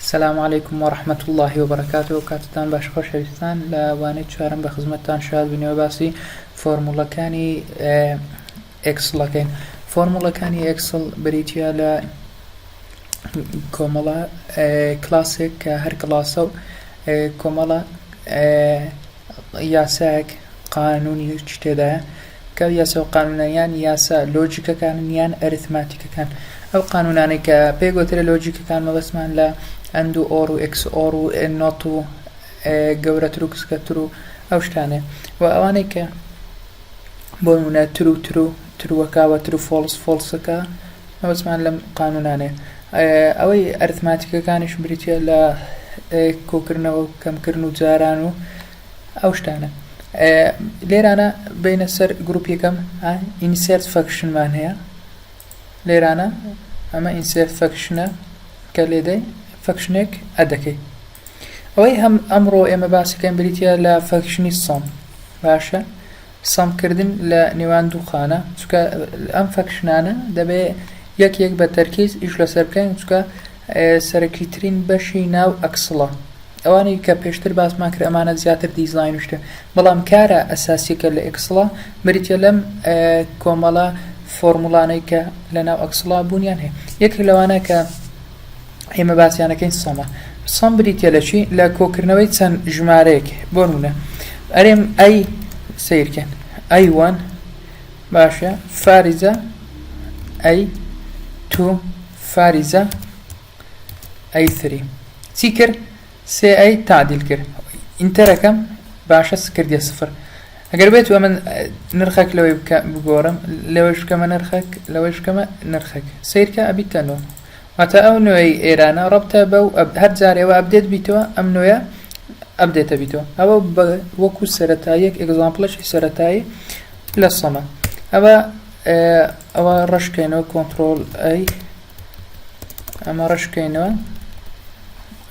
السلام عليكم ورحمة الله وبركاته. کاتتان باش خۆشەویستان لە وانەی چوارەم بە خزمەتتان شاد بنەوە باسی فۆرموڵەکانی ئێکسڵەکەین. فۆرموڵەکانی ئێکسڵ بریتیە لە کۆمەڵە کلاسێک کە هەر کلاسە و کۆمەڵە یاسایەک قانونی تێدایە کە یاسا و قانونەیان یاسا لۆجیکەکان یان ئەریتماتیکەکان. ئەو قانونانەی کە پێی گوترە لۆجیکەکان مەبەستمان لە ئەند و ئۆر و ئێکس ئۆر و نۆت و گەورەتر و کچکەتر و ئەو شتانێ و ئەوانەی کە بۆ نمونە ترووەکاوە تر و فۆڵسەکە مەبەستمان لەم قانونانێ. ئەوەی ئەریتماتیکەکانیش بریتە لە کۆکردنەوە و کەمکردن و جاران و ئەو شتانە. لێرانە بینە سەر گروپی یەکەم ئینسێرت فەنکشنمان هەیە. لێرانە ئەمە ئینسێرت فەنکشنە کە لێدەی فەنکشنێک ئەدەکەی. ئەوەی ئەمڕۆ ئێمە باسیکەین بریتە لە فەنکشنی سەم. باشە سەمکردن لە نێوان دوو خانە، چونکە ئەم فەنکشنانە دەبێ یەک بە تەرکیز ئیش لەسەر بکەین، چونکە سەرەکیترین بەشی ناو ئەکسڵە. ئەوانەی کە پێشتر باسمان کرد ئەمانە زیاتر دیزاین شتە، بەڵام کارە ئەساسیەکە لە ئەکسڵە بریتە لەم کۆمەڵە فۆرموڵانەی کە لەناو ئەکسڵا بوونیان هەیە. یەک لەوانە کە ئێمە باسییانەکەین سەمە. سەم بریتە لە چی؟ لە کۆکردنەوەی چەند ژمارەیەک. بۆ نمونە ئەرێم ئەی سیرکەن ئەی1 باشە فاریزە ئەی2 فاریزە ئەی3 چی کرد؟ سێ ئەی تعدیل کرد. ئینتەرەکەم باشە کردیە سفر. ئەگەر بێت و ئەمە نرخەک لەوەی بگۆڕم، لەوەش بکەمە نرخەک، لەوەش بکەمە نرخەک، سیرکە ئەبیتە نۆ. واتە ئەو نوێی ئێرانە ڕەبتە بەو هەر جارێەوە ئەبدێت بیتەوە، ئەم نوێیە ئەبدێتە بیتەوە. ئەوە وەکو سەرەتاییەک ئێگزامپڵەشی سەرەتایی لە سەمە. ئەوە ڕەشکەینەوە کۆنتڕۆڵ ئەی، ئەمە ڕەشکەینەوە.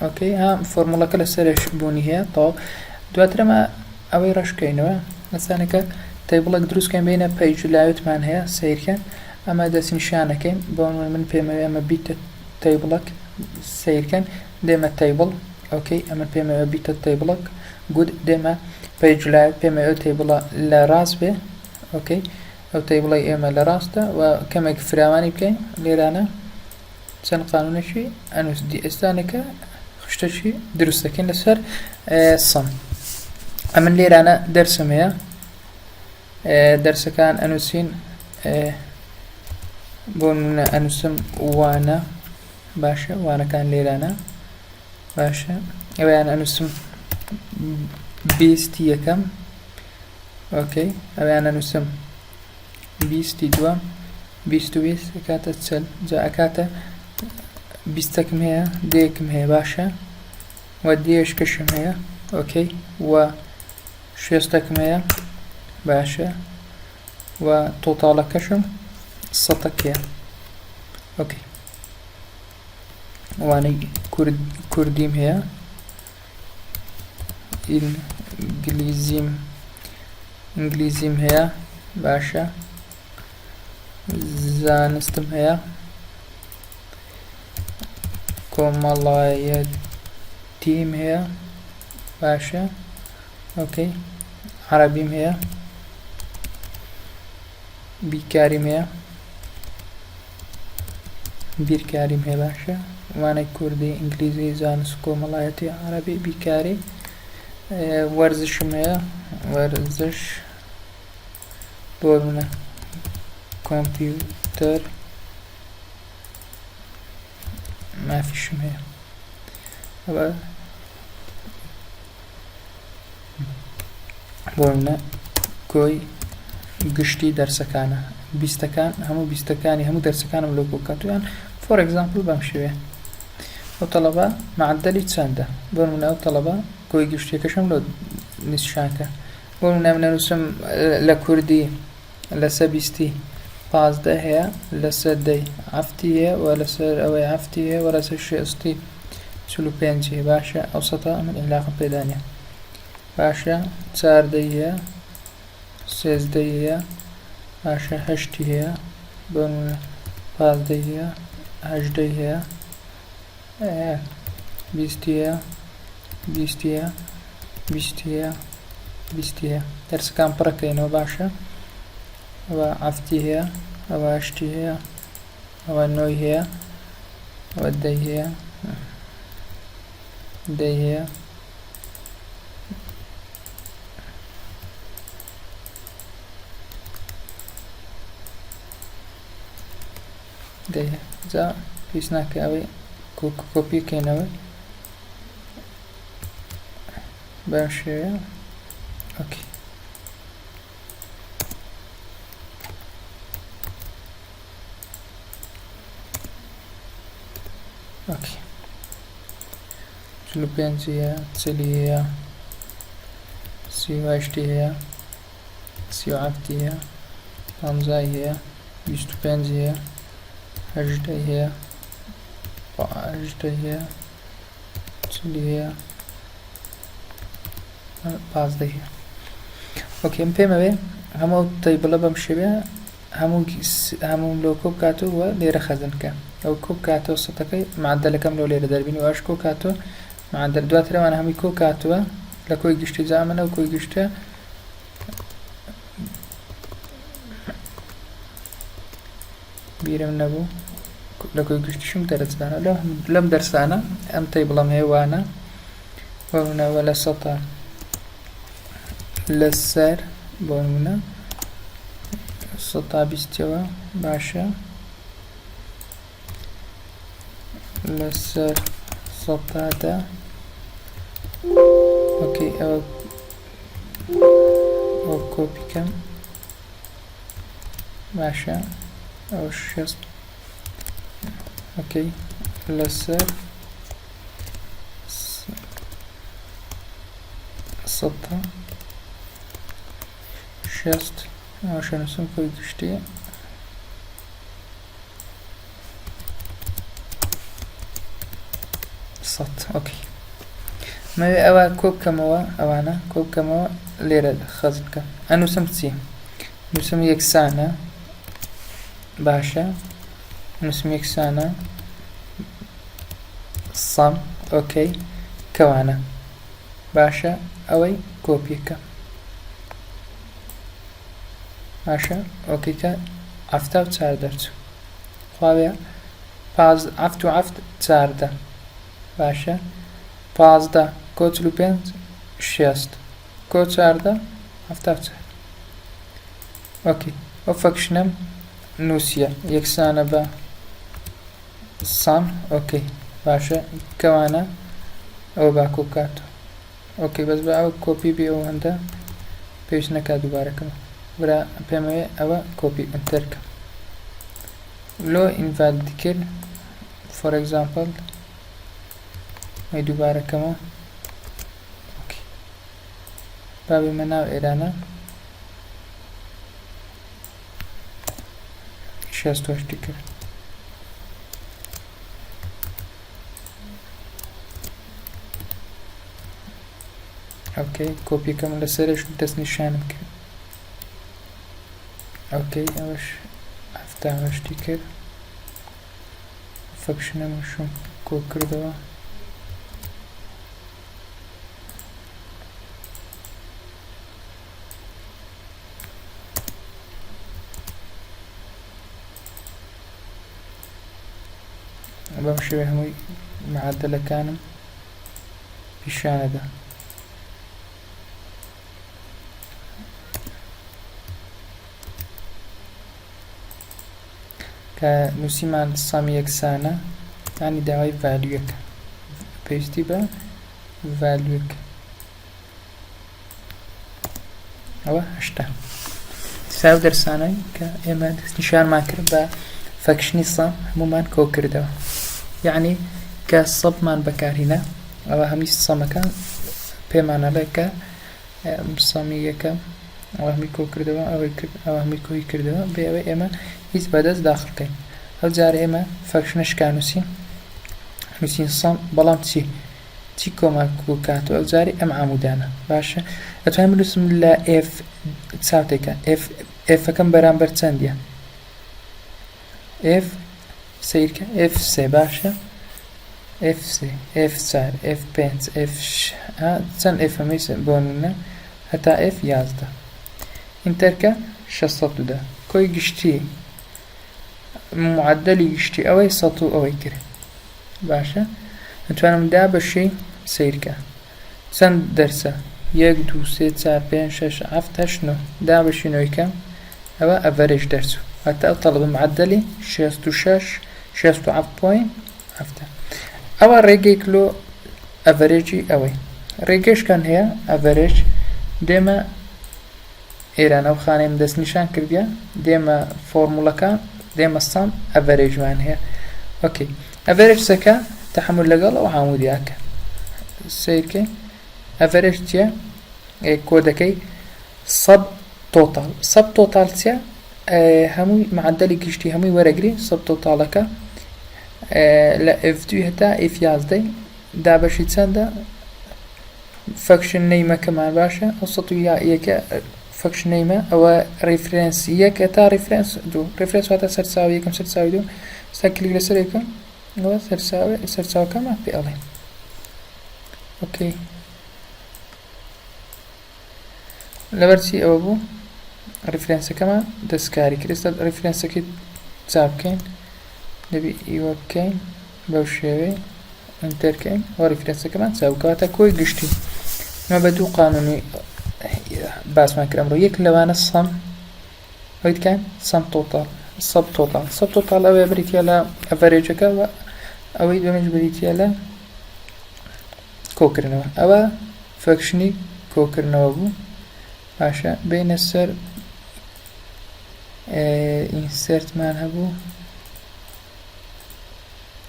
ئۆکەی ها فۆرموڵەکە لە سەرش بوونی هەیە تەواو. دواترەمە ئەوەی ڕەشکەینەوە لەسانەکە تەیبڵێک دروستکەین بینە پەیج و لاوتمان هەیە سیرکە. ئەمە دەستنیشانەکەین بۆ من پێمەوێ ئەمە بیتە تەیبڵەک سیرکەن دێمە تەیبڵ. ئۆکەی ئەمە پێمەوێ بیتە تەیبڵەک گود دێمە پەیج لاوت پێمەوێ تەیبڵە لە ڕاست بێ. ئۆکەی ئەو تەیبڵی ئێمە لە ڕاستە و کەمێک فراوانی بکەین. لێرانە چەند قانونێکی ئەنووسدی ئێستانەکە خشتەشی دروستەکەین لەسەر سەم. ئەمن لێرانە دەرسم هەیە، دەرسەکان ئەنووسین. بۆ نمونە ئەنووسم وانە، باشە وانەکان لێرانە، باشە ئەویان ئەنووسم بیستی یەکەم. ئۆکەی ئەویان ئەنووسم بیستی دووەم، بیست و بیست ئەکاتە چەل، جا ئەکاتە بیستەکم هەیە، دەیەکم هەیە، باشە و دێشکەشم هەیە. ئۆکەی و شێستەکم هەیە، باشە و تۆتاڵەکەشم سەتەکەیە. ئۆکەی وانەی کوردیم هەیە، ئینگلیزیم هەیە، باشە زانستم هەیە، کۆمەڵایەتیم هەیە، باشە ئۆکەی عەرەبیم هەیە، بیرکاریم هەیە، باشە وانەی کوردی ئینگلیزی زانست کۆمەڵایەتی عەرەبی بیرکاری. وەرزشم هەیە، وەرزش بۆ منە کۆمپیوتەر، مافیشم هەیە. ئەوە بۆ منە کۆی گشتی دەرسەکانە. بیستەکان هەموو بیستەکانی هەموو دەرسەکانم لەو کۆکاتویان فۆر ئەگزامپڵ بەم شێوێ. ئەو تەڵەبە معدەلی چەندە؟ بۆ نمونە ئەو تەڵەبە کۆی گشتیەکەشم لە نیشانکە. بۆ نمونە من ئەنووسم لە کوردی لەسەر بیستی 15 هەیە، لەسەر دەی هەفتی هەیە و لەسەر ئەوەی هەفتی هەیە و لەسەر شێستی 45 هەیە. باشە ئەو سەتە من ئیملاقم پێدانیە. باشە چاردەی هەیە، سێزدەی هەیە، باشە هەشتی هەیە، بۆ نمونە 15 هەیە، 18 هەیە، 20 هەیە 20 هەیە 20 هەیە 20 هەیە دەرسەکان پڕەکەینەوە باشە ئەوە 7 هەیە ئەوە 8 هەیە ئەوە 9 هەیە ئەوە 10 هەیە 10 هەیە دەیە جا پێویست ناکە ئەوەی کۆپیکەینەوە بەم شێوەیە ئۆکێ ئۆکێ 45 هەیە 40 هەیە 38 هەیە 37 هەیە 50 هەیە 25 هەیە 18 هەیە 18 هەیە 40 هەیە 15 هەیە ئۆکێ من پێم ئەوێ هەموو تەیبڵە بەم شێوەیە هەموو لۆ کۆ بکاتەوە لێرە خەزنکە ئەو کۆ بکاتەوە سەتەکەی معدەلەکەم لەو لێرە دەربینی واش کۆ کاتەوە معدەل دواتر ئەوانە هەمووی کۆ کاتەوە لە کۆی گشتی جا ئەمەنە و کۆی گشتە بیرم نەبوو لە کۆی گشتیشم دەرەجدانە لەم دەرسانە ئەم تەیبڵەم هەیە وانە وەرونەوە لە سەتا لەسەر بۆ نمونە 120ەوە باشە لەسەر 100 ئۆکەی ئەوە کۆپیکەم باشە ئەو 60 ئۆکەی لەسەر 60 ئەوەشە نووسم کۆی گشتی ئۆکەی مەوێ ئەوە کۆ بکەمەوە ئەوانە کۆ بکەمەوە لێرە خەز بکەم ئەنووسم چی نووسم یەکسانە باشە نووسم یەکسانە سەم ئۆکەی کەوانە باشە ئەوەی کۆپیەکە باشە ئۆکەیکە 74 دەرچوو خواوەیە 7 باشە 15 کۆ 45 60 کۆ 14 74 ئۆکەی ئەو فەکشنەم نووسیە یەکسانە بە سەم ئۆکەی باشە کەوانە ئەوە با کۆ بکاتەوە ئۆکەی بەس بە ئەو کۆپی بێ ئەو هەندە پێویست نەکات دووبارەکەم برا پێمەوێ ئەوە کۆپی ئەنتەرکە لۆ ئینڤالید کرد فۆر ئەگزامپڵ مەی دووبارەکەمە ئۆکەی با بێمە ناو ئێرانە 68 کرد ئۆکەی کۆپیەکەم لەسەرش دەست نیشانم کرد ئۆکەی ئەوەش 78 کرد فەکشنەمەشم کۆ کردەوە بەم شێوەیە هەمووی معدەلەکانم پیشانەدا کە نووسیمان سەمی یەکسانە یانی داوای ڤالیوەکە پێویستی بە ڤالیوەکە ئەوە 80 ساو دەرسانەی کە ئێمە نیشانمان کرد بە فەکشنی سەم هەمومان کۆ کردەوە یعنی کە سەبمان بەکارهێنا ئەوە هەمی سەمەکان پێمانە بێت کە سەمی یەکەم ئەوە هەمی کۆ کردەوە ئەوە هەمی کۆی کردەوە بێ ئەوەی ئێمە هیچ بەدەست داخڵکەین ئەو جارە ئێمە فەکشنەشکا نووسین سەم بەڵام چی کۆمان کۆ کاتەوە ئەو جاری ئەم عامودانە باشە ئەتوانین بنووسم لە F چاوتێکە Fەکەم بەرامبەر چەندیە F سیرکە F3 باشە F3 F4 F5 F چەند F هەمەی بۆ نمونە هەتا F11 ئینتەرکە 610 کۆی گشتی معدلی گشتی ئەوەی 100 و ئەوەی کرد باشە نتوانم دا بەشەی سیرکە چەند دەرسە 1 2 3 4 5 6 7 8 9 دا بەشی نۆیکەم ئەوە ئەڤەرێج دەرس هەتا ئەو تەڵب معدلی 66 67.7 ئەوە ڕێگەی کلۆ ئەڤەرێجی ئەوەی ڕێگەشکان هەیە ئەڤەرێج دێمە ئێران ئەو خانەیم دەست نیشان کردیە دێمە فۆرموڵەکان دێمە سام ئەڤەرێجوان هەیە ئۆکەی ئەڤەرێج سەکە تەحمل لەگەڵ ئەو هەموو دیاکە سیرکەی ئەڤەرێج چییە کۆدەکەی سەب تۆتاڵ سەب تۆتاڵ چییە هەمووی معدلی گشتی هەمووی وەرەگری سەب تۆتاڵەکە لە F2 هەتا F11 دابەشی چەندە فەکشن نەیمەکەمان باشە ئەو 101 فەکشن نەیمە ئەوە ڕیفرێنس 1 هەتا ڕیفرێنس 2 ڕیفرێنس واتە سەرچاوی یەکەم سەرچاوی 2 ستا کلیک لەسەر یەکەم ئەوە سەرچاوەکەمان پێ ئەڵێن ئۆکەی لەبەرچی ئەوە بوو ڕیفرێنسەکەمان دەستکاری کرد ئێستا ڕیفرێنسەکەی چاپ بکەین دەبی ئیوە بکەین بەو شێوەی ئینتەرکەین ئەوە ڕیفرێنسەکەمان چاپ بکەواتە کۆی گشتی مە بە دوو قانونی باسمان کرد ئەمڕۆ یەک لەوانە سەم ئەوەی بکەین سەم تۆتاڵ سەب تۆتاڵ سەب تۆتاڵ ئەوەیە بریتە لە ئەڤەرێجەکە و ئەوەی دوێنێش بریتە لە کۆکردنەوە ئەوە فەکشنی کۆکردنەوە بوو باشە بینە سەر ئینسەرتمان هەبوو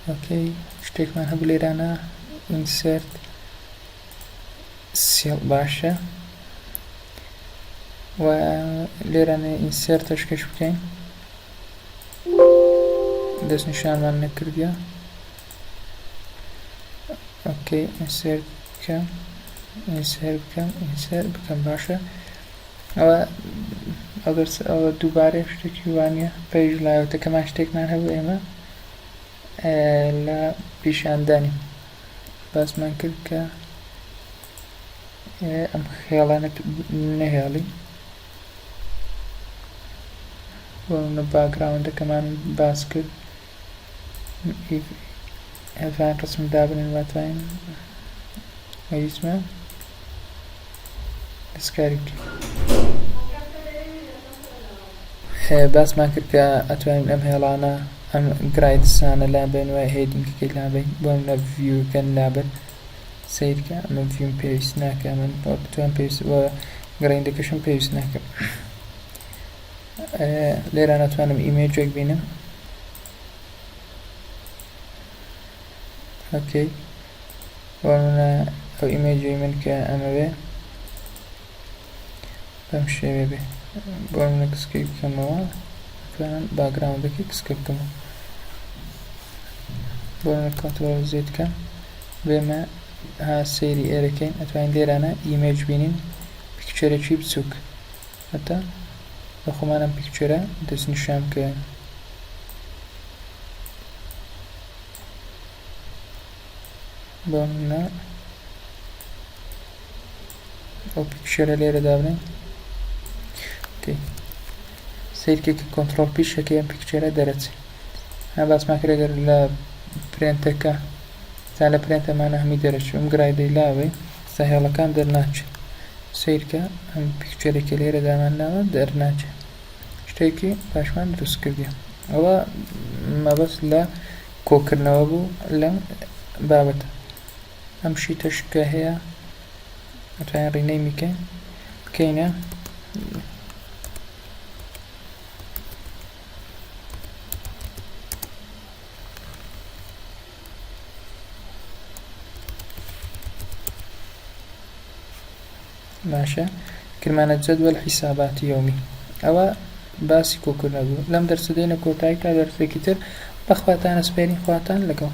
ئۆکەی شتێکمان هەبوو لێرانە ئینسەرت سێڵ باشە و لێرانە ئینسەرتە شکەش بکەین دەست نیشانمان نەکردیە ئۆکەی ئینسەرت بکەم ئینسەر بکەم باشە ئەوە دووبارە شتێکی وانە پێش لایەتەکەمان شتێکمان هەبوو ئێمە لە پیشاندانی باسمان کرد کە ئەم خێڵانە نەهێڵی بۆ منە باگراوندەکەمان باس کرد ئەڤان ڕسم دابنین واتوانین ئەویسمە دەستکاری بکەین باسمان کرد کە ئەتوانین ئەم هێڵانە ئەم گرایدسانە لابێن و هێدینگەکەی لابین بۆ منە ڤیوکەن لابن سیرکە ئەمە ڤیوم پێویست ناکە من بتوان پێویست بۆ گڕیندەکەشم پێویست ناکەم لێرە ناتوانم ئیمێجێک بینم ئۆکەی بۆ منە ئەو ئیمێجی من کە ئەمەوێ بەم شێوێ بێ بۆ منە کسکەی بکەمەوە توانم باگراوندەکەی کسکە بکەمەوە بۆ منە کۆنترۆڵ زێت بکەم بێمە ها سەیری ئێرەکەین ئەتوانین لێرانە ئیمێج بینین پیکچەرێکی بچووک هەتا بە خۆمانم پیکچەرە دەست نیشان بکەین بۆ منە ئەو پیکچەرە لێرە دابنین سیرکێکی کۆنترۆڵ پیشەکەی ئەم پیکچەرە دەرەچێت ها باسمان کرد ئەگەر لە پرێنتەکە تا لە پرێنتەمانە هەمی دەرەچێت ئەم گرایدەی لاوەی ستا هێڵەکان دەرناچێت سیرکە ئەم پیکچەرێکی لێرە دامانناوە دەرناچێت شتێکی پاشمان دروست کردیە ئەوە مەبەست لە کۆکردنەوە بوو لەم بابەتە ئەم شیتەش کە هەیە ئەتوانین ڕینەی میکەین بکەینە باشە کرمانە جەدوەل حیساباتی یۆمی ئەوە باسی کۆکردنەوە بوو لەم دەرسە دێنە کۆتایی تا دەرسێکی تر بەخواتانە سپێرین خواتان لەگەڵ